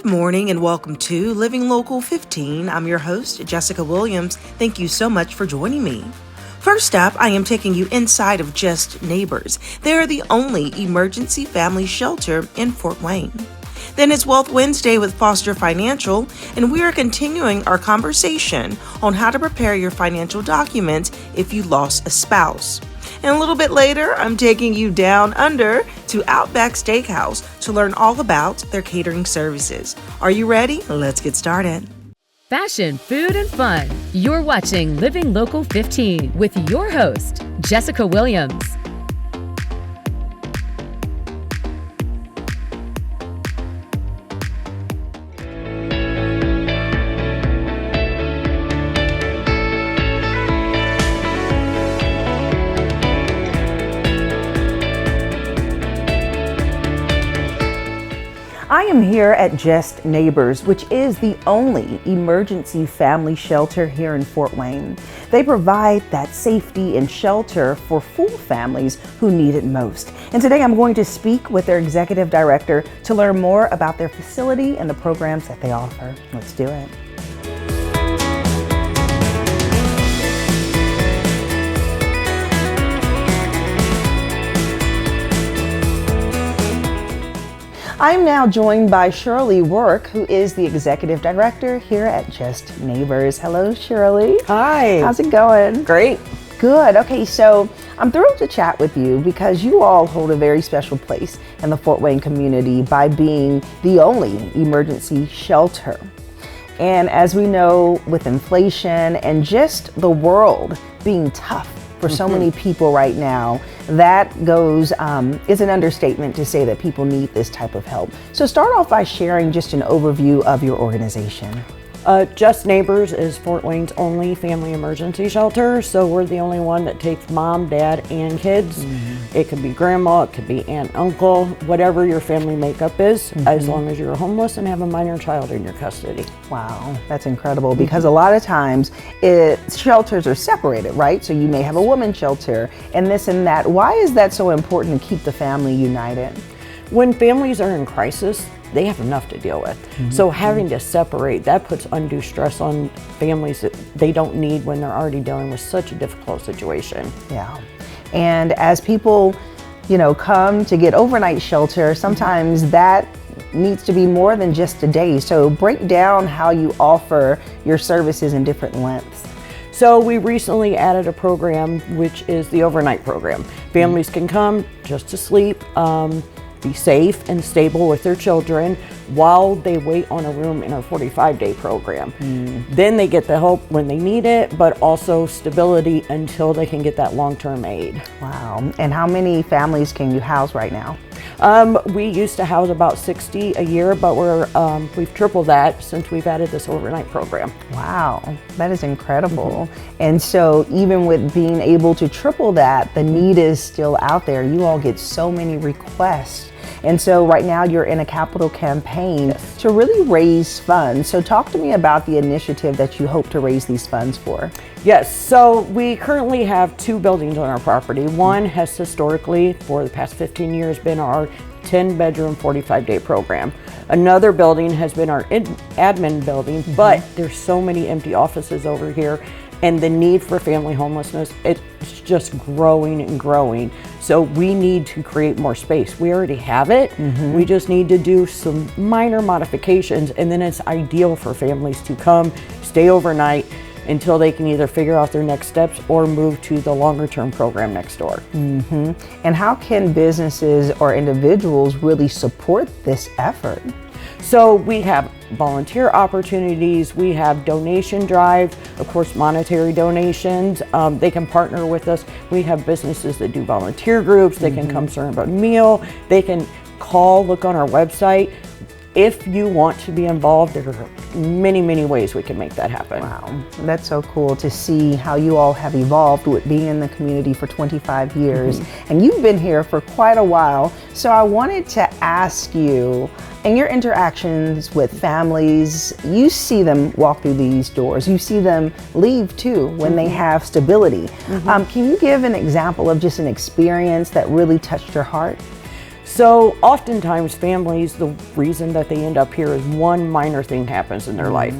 morning and welcome to Living Local 15. I'm your host, Jessica Williams. Thank you so much for joining me. First up, I am taking you inside of Just Neighbors. They are the only emergency family shelter in Fort Wayne. Then it's Wealth Wednesday with Foster Financial, and we are continuing our conversation on how to prepare your financial documents if you lost a spouse. And a little bit later, I'm taking you down under to Outback Steakhouse to learn all about their catering services. Are you ready? Let's get started. Fashion, food, and fun. You're watching Living Local 15 with your host, Jessica Williams. I am here at Just Neighbors, which is the only emergency family shelter here in Fort Wayne. They provide that safety and shelter for full families who need it most. And today I'm going to speak with their executive director to learn more about their facility and the programs that they offer. Let's do it. I'm now joined by Shirley Work, who is the executive director here at Just Neighbors. Hello, Shirley. Hi. How's it going? Great. Good. Okay, so I'm thrilled to chat with you because you all hold a very special place in the Fort Wayne community by being the only emergency shelter. And as we know, with inflation and just the world being tough for so many people right now, that is an understatement to say that people need this type of help. So start off by sharing just an overview of your organization. Just Neighbors is Fort Wayne's only family emergency shelter, so we're the only one that takes mom, dad, and kids. It could be grandma, it could be aunt, uncle, whatever your family makeup is, as long as you're homeless and have a minor child in your custody. Wow, that's incredible because a lot of times shelters are separated, right? So you may have a women's shelter and this and that. Why is that so important to keep the family united? When families are in crisis, they have enough to deal with. So having to separate, that puts undue stress on families that they don't need when they're already dealing with such a difficult situation. Yeah. And as people, come to get overnight shelter, sometimes that needs to be more than just a day. So break down how you offer your services in different lengths. So we recently added a program, which is the overnight program. Families can come just to sleep, be safe and stable with their children while they wait on a room in our 45-day program. Then they get the help when they need it, but also stability until they can get that long-term aid. Wow. And how many families can you house right now? We used to house about 60 a year, but we've tripled that since we've added this overnight program. Wow, that is incredible. And so even with being able to triple that, the need is still out there. You all get so many requests. And so right now you're in a capital campaign to really raise funds. So talk to me about the initiative that you hope to raise these funds for. Yes, so we currently have 2 buildings on our property. One has historically, for the past 15 years, been our 10-bedroom, 45-day program. Another building has been our admin building, but there's so many empty offices over here, and the need for family homelessness, it's just growing and growing. So we need to create more space. We already have it. We just need to do some minor modifications, and then it's ideal for families to come, stay overnight until they can either figure out their next steps or move to the longer term program next door. And how can businesses or individuals really support this effort? So we have volunteer opportunities, we have donation drives, of course monetary donations. They can partner with us. We have businesses that do volunteer groups. They can come serve a meal. They can call, look on our website. If you want to be involved, there are many, many ways we can make that happen. Wow, that's so cool to see how you all have evolved with being in the community for 25 years. And you've been here for quite a while. So I wanted to ask you, in your interactions with families, you see them walk through these doors. You see them leave too when they have stability. Can you give an example of just an experience that really touched your heart? So oftentimes families, the reason that they end up here is one minor thing happens in their life.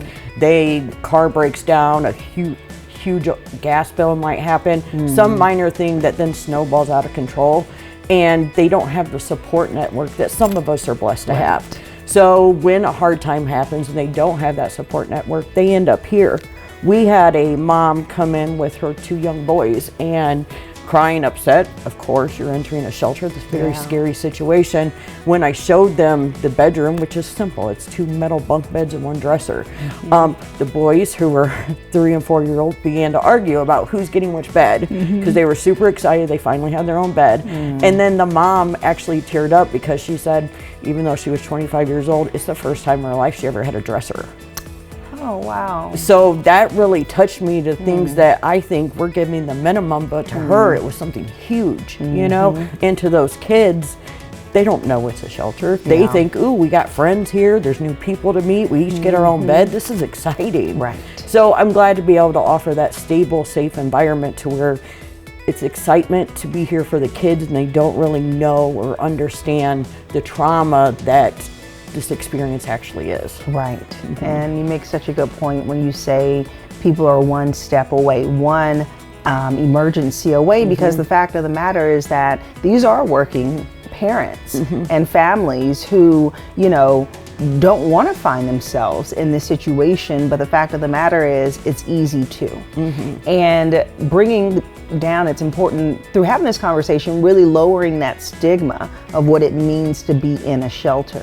Car breaks down, a huge gas bill might happen, some minor thing that then snowballs out of control, and they don't have the support network that some of us are blessed to have. So when a hard time happens and they don't have that support network, they end up here. We had a mom come in with her 2 young boys and crying, upset. Of course, you're entering a shelter, this very scary situation. When I showed them the bedroom, which is simple, it's 2 metal bunk beds and 1 dresser. The boys, who were 3 and 4-year-old, began to argue about who's getting which bed because they were super excited they finally had their own bed. And then the mom actually teared up because she said, even though she was 25 years old, it's the first time in her life she ever had a dresser. Oh, wow. So that really touched me to things that I think we're giving the minimum, but to her it was something huge, you know? And to those kids, they don't know it's a shelter. They think, ooh, we got friends here, there's new people to meet, we each get our own bed, this is exciting. Right. So I'm glad to be able to offer that stable, safe environment to where it's excitement to be here for the kids and they don't really know or understand the trauma that this experience actually is. Right. And you make such a good point when you say people are one step away, one emergency away, because the fact of the matter is that these are working parents and families who, you know, don't want to find themselves in this situation, but the fact of the matter is it's easy to. And bringing down, it's important through having this conversation, really lowering that stigma of what it means to be in a shelter.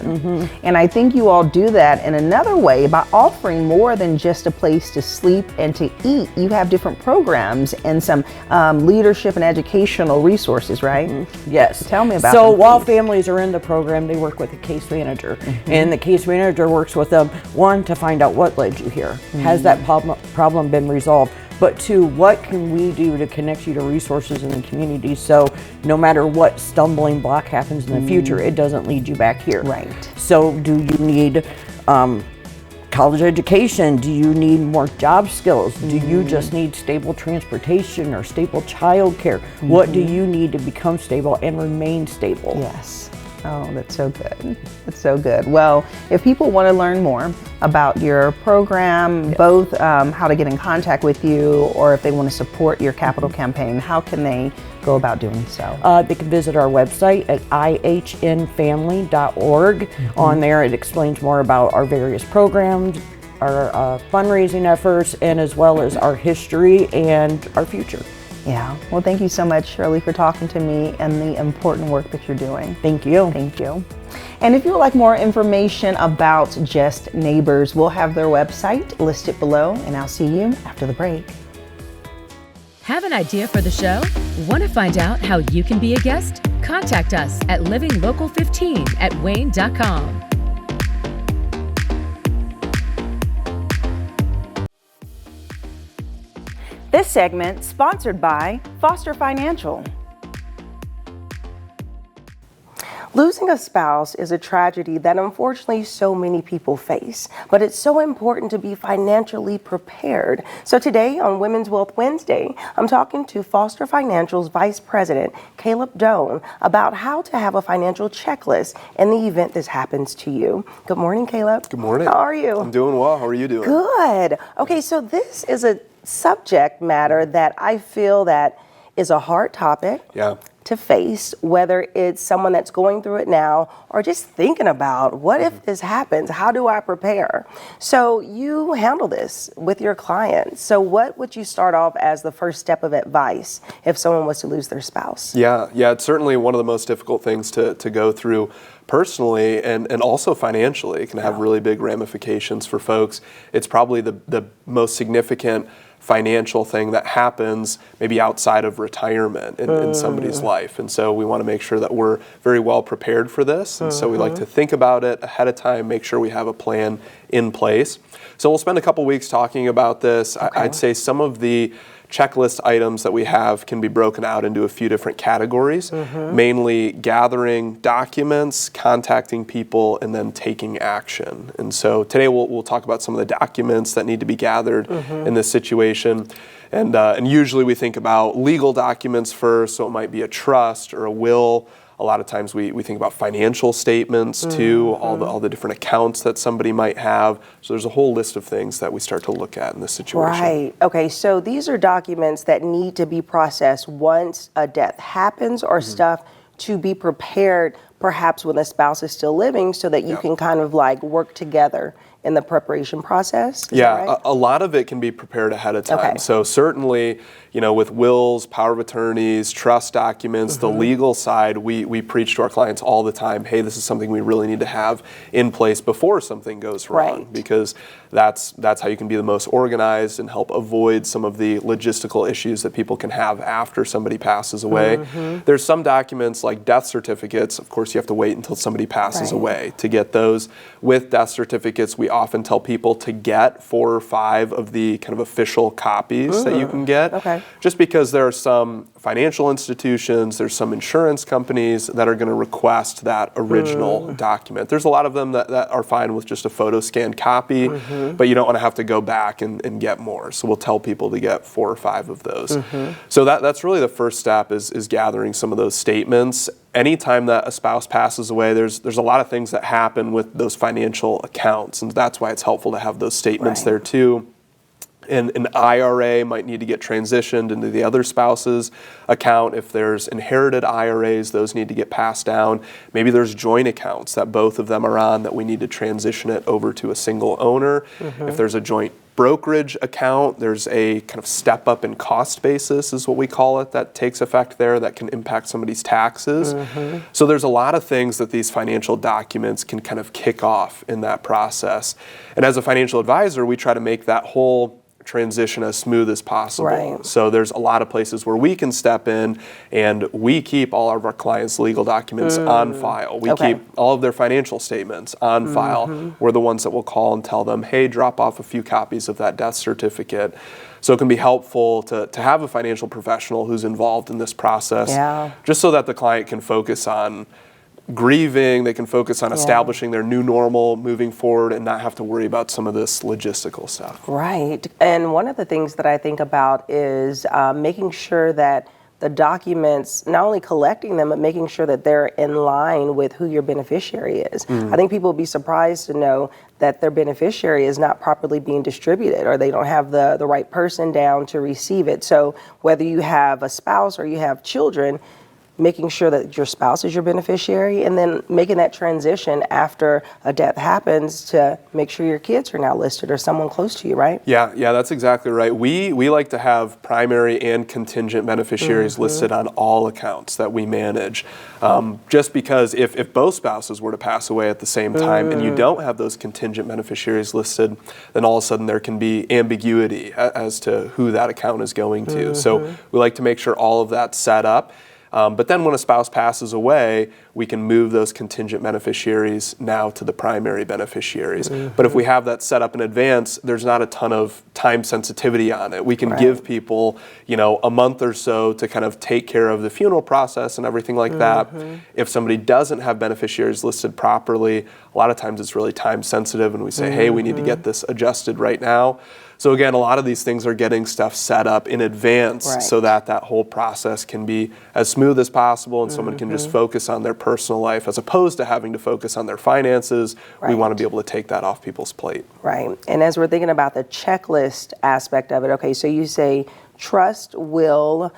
And I think you all do that in another way by offering more than just a place to sleep and to eat. You have different programs and some leadership and educational resources, right? Yes. Tell me about So them, while please. families are in the program, they work with a case manager, and the case manager works with them, 1, to find out what led you here. Has that problem been resolved? But 2, what can we do to connect you to resources in the community so no matter what stumbling block happens in the future, it doesn't lead you back here. Right. So do you need college education? Do you need more job skills? Do you just need stable transportation or stable childcare? What do you need to become stable and remain stable? Yes. Oh, that's so good. That's so good. Well, if people want to learn more about your program, both how to get in contact with you or if they want to support your capital campaign, how can they go about doing so? They can visit our website at ihnfamily.org. On there, it explains more about our various programs, our fundraising efforts, and as well as our history and our future. Yeah. Well, thank you so much, Shirley, for talking to me and the important work that you're doing. Thank you. Thank you. And if you would like more information about Just Neighbors, we'll have their website listed below, and I'll see you after the break. Have an idea for the show? Want to find out how you can be a guest? Contact us at livinglocal15@wayne.com. This segment sponsored by Foster Financial. Losing a spouse is a tragedy that unfortunately so many people face, but it's so important to be financially prepared. So today on Women's Wealth Wednesday, I'm talking to Foster Financial's Vice President, Caleb Doan, about how to have a financial checklist in the event this happens to you. Good morning, Caleb. Good morning. How are you? I'm doing well. How are you doing? Good. Okay, so this is a subject matter that I feel that is a hard topic. Yeah. To face, whether it's someone that's going through it now or just thinking about what if this happens, how do I prepare? So you handle this with your clients. So what would you start off as the first step of advice if someone was to lose their spouse? Yeah, it's certainly one of the most difficult things to go through personally and also financially. It can have really big ramifications for folks. It's probably the most significant financial thing that happens maybe outside of retirement in somebody's life. And so we want to make sure that we're very well prepared for this. And so we like to think about it ahead of time, make sure we have a plan in place. So we'll spend a couple weeks talking about this. Okay. I'd say some of the checklist items that we have can be broken out into a few different categories, mainly gathering documents, contacting people, and then taking action. And so today we'll talk about some of the documents that need to be gathered in this situation. And usually we think about legal documents first, so it might be a trust or a will. A lot of times we think about financial statements too, all the different accounts that somebody might have. So there's a whole list of things that we start to look at in this situation. Right. Okay, so these are documents that need to be processed once a death happens, or stuff to be prepared perhaps when the spouse is still living, so that you can kind of like work together in the preparation process? Is that right? A lot of it can be prepared ahead of time. Okay. So certainly, with wills, power of attorneys, trust documents, the legal side, we preach to our clients all the time, hey, this is something we really need to have in place before something goes wrong, Right. because that's how you can be the most organized and help avoid some of the logistical issues that people can have after somebody passes away. There's some documents like death certificates. Of course, you have to wait until somebody passes away to get those. With death certificates, we often tell people to get 4 or 5 of the kind of official copies that you can get. Okay. Just because there are some financial institutions, there's some insurance companies that are going to request that original document. There's a lot of them that are fine with just a photo scanned copy, but you don't want to have to go back and get more. So we'll tell people to get 4 or 5 of those. So that's really the first step, is gathering some of those statements. Anytime that a spouse passes away, there's a lot of things that happen with those financial accounts, and that's why it's helpful to have those statements there too. And an IRA might need to get transitioned into the other spouse's account. If there's inherited IRAs, those need to get passed down. Maybe there's joint accounts that both of them are on that we need to transition it over to a single owner. If there's a joint brokerage account, there's a kind of step up in cost basis, is what we call it, that takes effect there that can impact somebody's taxes. So there's a lot of things that these financial documents can kind of kick off in that process. And as a financial advisor, we try to make that whole transition as smooth as possible. Right. So there's a lot of places where we can step in, and we keep all of our clients' legal documents on file. We keep all of their financial statements on file. We're the ones that will call and tell them, hey, drop off a few copies of that death certificate. So it can be helpful to have a financial professional who's involved in this process, just so that the client can focus on grieving, they can focus on establishing their new normal moving forward, and not have to worry about some of this logistical stuff. Right. And one of the things that I think about is making sure that the documents, not only collecting them, but making sure that they're in line with who your beneficiary is. I think people will be surprised to know that their beneficiary is not properly being distributed, or they don't have the right person down to receive it. So whether you have a spouse or you have children, making sure that your spouse is your beneficiary, and then making that transition after a death happens to make sure your kids are now listed or someone close to you, right? Yeah, that's exactly right. We like to have primary and contingent beneficiaries listed on all accounts that we manage. Just because if both spouses were to pass away at the same time and you don't have those contingent beneficiaries listed, then all of a sudden there can be ambiguity as to who that account is going to. So we like to make sure all of that's set up. But then when a spouse passes away, we can move those contingent beneficiaries now to the primary beneficiaries. But if we have that set up in advance, there's not a ton of time sensitivity on it. We can give people, a month or so to kind of take care of the funeral process and everything like that. If somebody doesn't have beneficiaries listed properly, a lot of times it's really time sensitive, and we say, hey, we need to get this adjusted right now. So again, a lot of these things are getting stuff set up in advance so that whole process can be as smooth as possible, and someone can just focus on their personal life as opposed to having to focus on their finances. We want to be able to take that off people's plate. Right. And as we're thinking about the checklist aspect of it, okay, so you say trust, will,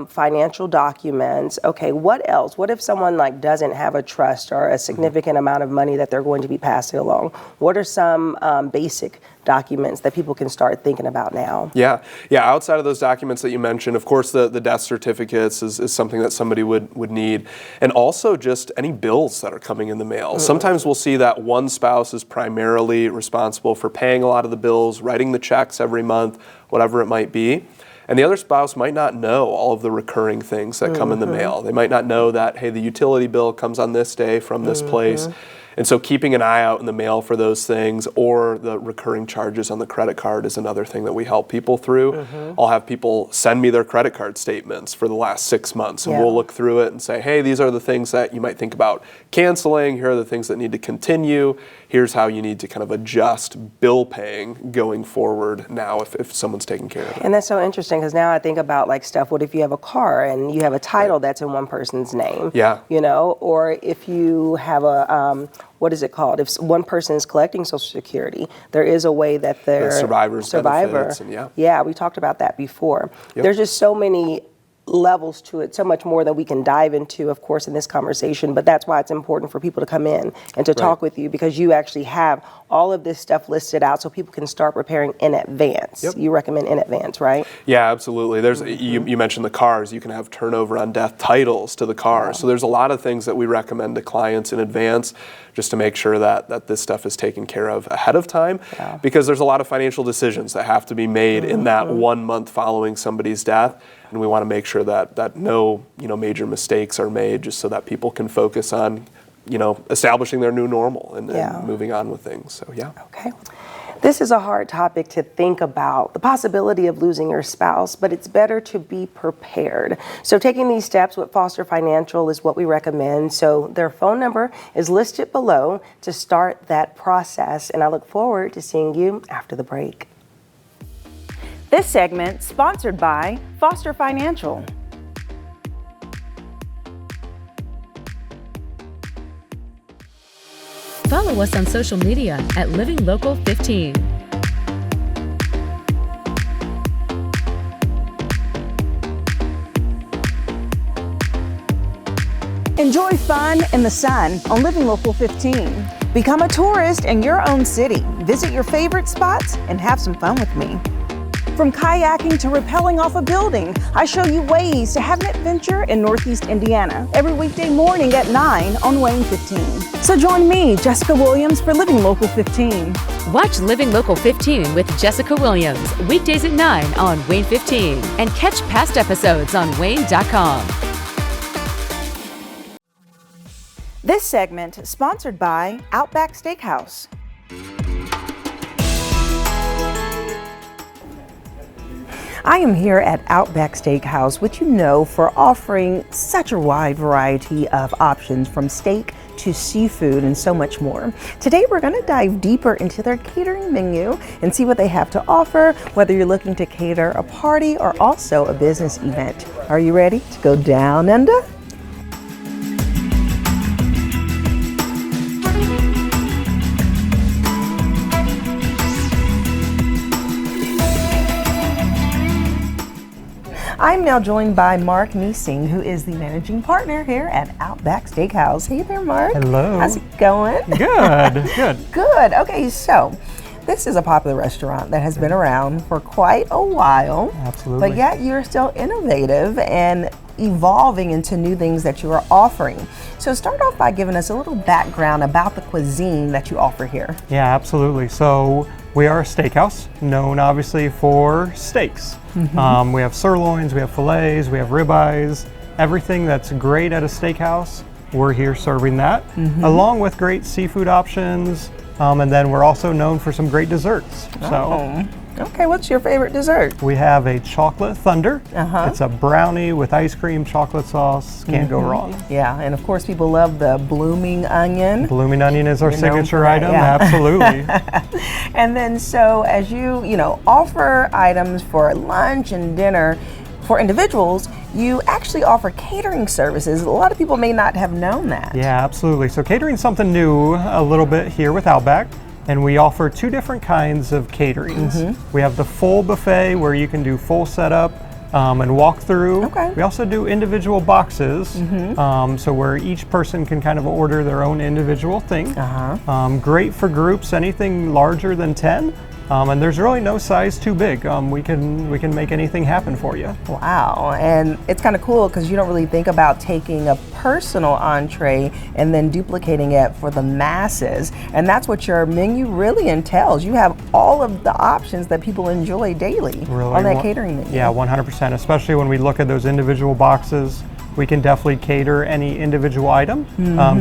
financial documents. Okay, what else? What if someone doesn't have a trust or a significant amount of money that they're going to be passing along? What are some basic documents that people can start thinking about now? Yeah. Outside of those documents that you mentioned, of course, the death certificates is something that somebody would need, and also just any bills that are coming in the mail. Sometimes we'll see that one spouse is primarily responsible for paying a lot of the bills, writing the checks every month, whatever it might be. And the other spouse might not know all of the recurring things that come in the mail. They might not know that, hey, the utility bill comes on this day from this place. And so keeping an eye out in the mail for those things, or the recurring charges on the credit card is another thing that we help people through. I'll have people send me their credit card statements for the last 6 months, and we'll look through it and say, hey, these are the things that you might think about canceling. Here are the things that need to continue. Here's how you need to kind of adjust bill paying going forward now if someone's taking care of it. And that's so interesting, because now I think about like stuff, what if you have a car and you have a title that's in one person's name? Yeah. You know, or if you have a, what is it called? If one person is collecting Social Security, there is a way that they're The survivor's benefits, and yeah, we talked about that before. Yep. There's just so many levels to it, so much more that we can dive into, of course, in this conversation, but that's why it's important for people to come in and to talk with you, because you actually have all of this stuff listed out so people can start preparing in advance. Yep. You recommend in advance, right? Yeah, absolutely. There's you mentioned the cars. You can have turnover on death titles to the car. So there's a lot of things that we recommend to clients in advance, just to make sure that this stuff is taken care of ahead of time, because there's a lot of financial decisions that have to be made in that 1 month following somebody's death, and we want to make sure that no major mistakes are made, just so that people can focus on establishing their new normal and moving on with things. So Okay. This is a hard topic to think about, the possibility of losing your spouse, but it's better to be prepared. So taking these steps with Foster Financial is what we recommend. So their phone number is listed below to start that process, and I look forward to seeing you after the break. This segment sponsored by Foster Financial. Follow us on social media at Living Local 15. Enjoy fun in the sun on Living Local 15. Become a tourist in your own city. Visit your favorite spots and have some fun with me. From kayaking to rappelling off a building, I show you ways to have an adventure in Northeast Indiana every weekday morning at 9 on WANE 15. So join me, Jessica Williams, for Living Local 15. Watch Living Local 15 with Jessica Williams weekdays at 9 on WANE 15, and catch past episodes on WANE.com. This segment sponsored by Outback Steakhouse. I am here at Outback Steakhouse, which you know for offering such a wide variety of options, from steak to seafood and so much more. Today we're going to dive deeper into their catering menu and see what they have to offer, whether you're looking to cater a party or also a business event. Are you ready to go down under? I'm now joined by Mark Niesing, who is the managing partner here at Outback Steakhouse. Hey there, Mark. Hello. How's it going? Good, good. Good. Okay, so this is a popular restaurant that has been around for quite a while. Absolutely. But yet you're still innovative and evolving into new things that you are offering. So start off by giving us a little background about the cuisine that you offer here. Yeah, absolutely. So we are a steakhouse, known obviously for steaks. We have sirloins, we have fillets, we have ribeyes, everything that's great at a steakhouse, we're here serving that, along with great seafood options, and then we're also known for some great desserts. Okay, what's your favorite dessert? We have a chocolate thunder. It's a brownie with ice cream, chocolate sauce. Can't go wrong. Yeah, and of course people love the blooming onion. Blooming onion is our signature that, item. yeah. Absolutely. And then so as you offer items for lunch and dinner for individuals, you actually offer catering services. A lot of people may not have known that. Yeah, absolutely. So catering's something new a little bit here with Outback. And we offer two different kinds of caterings. We have the full buffet where you can do full setup and walk through. Okay. We also do individual boxes, so where each person can kind of order their own individual thing. Great for groups, anything larger than 10. And there's really no size too big. We can make anything happen for you. Wow, and it's kind of cool because you don't really think about taking a personal entree and then duplicating it for the masses. And that's what your menu really entails. You have all of the options that people enjoy daily on that catering menu. Yeah, 100%, especially when we look at those individual boxes. we can definitely cater any individual item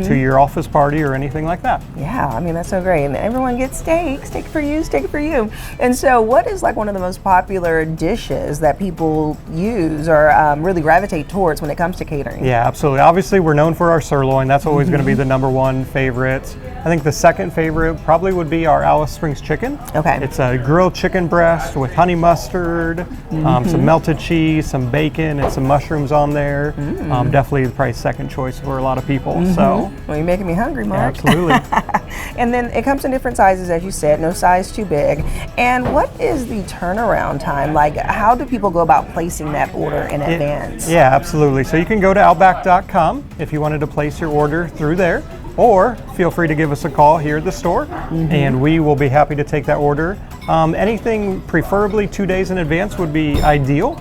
to your office party or anything like that. Yeah, I mean, that's so great. And everyone gets steak for you, steak for you. And so what is like one of the most popular dishes that people use or really gravitate towards when it comes to catering? Yeah, absolutely. Obviously, we're known for our sirloin. That's always going to be the number one favorite. I think the second favorite probably would be our Alice Springs chicken. Okay. It's a grilled chicken breast with honey mustard, some melted cheese, some bacon, and some mushrooms on there. Definitely probably second choice for a lot of people. So, Well, you're making me hungry, Mark. absolutely. And then it comes in different sizes, as you said, no size too big. And what is the turnaround time? Like, how do people go about placing that order in advance? Yeah, absolutely. So you can go to outback.com if you wanted to place your order through there, or feel free to give us a call here at the store, and we will be happy to take that order. Anything preferably 2 days in advance would be ideal,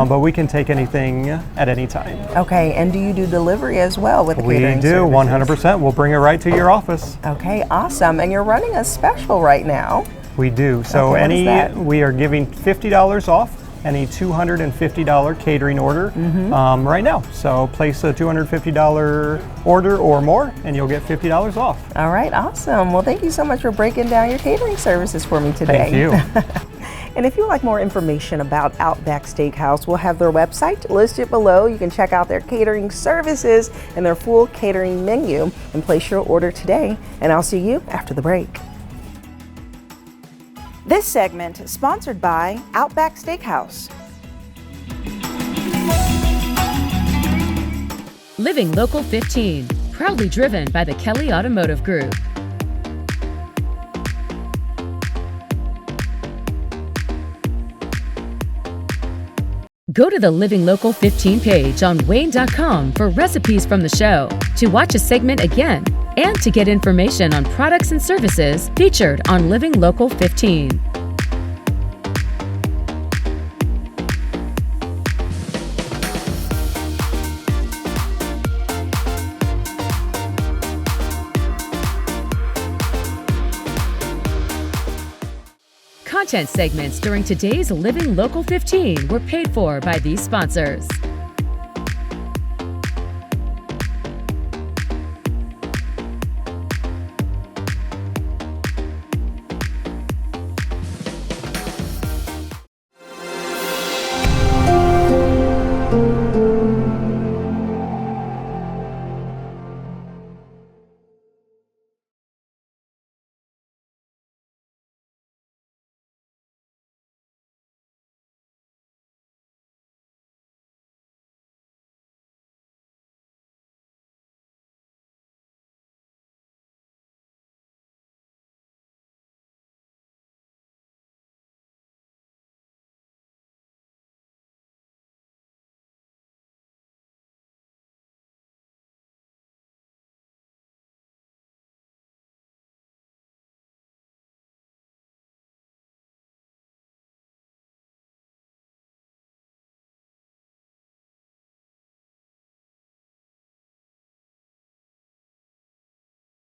but we can take anything at any time. Okay, and do you do delivery as well with the We catering do, services? 100%. We'll bring it right to your office. Okay, awesome. And you're running a special right now. We do. So Okay, what is that? we are giving $50 off any $250 catering order right now. So place a $250 order or more, and you'll get $50 off. All right, awesome. Well, thank you so much for breaking down your catering services for me today. Thank you. And if you would like more information about Outback Steakhouse, we'll have their website listed below. You can check out their catering services and their full catering menu and place your order today. And I'll see you after the break. This segment is sponsored by Outback Steakhouse. Living Local 15, proudly driven by the Kelly Automotive Group. Go to the Living Local 15 page on WANE.com for recipes from the show, to watch a segment again, and to get information on products and services featured on Living Local 15. Content segments during today's Living Local 15 were paid for by these sponsors.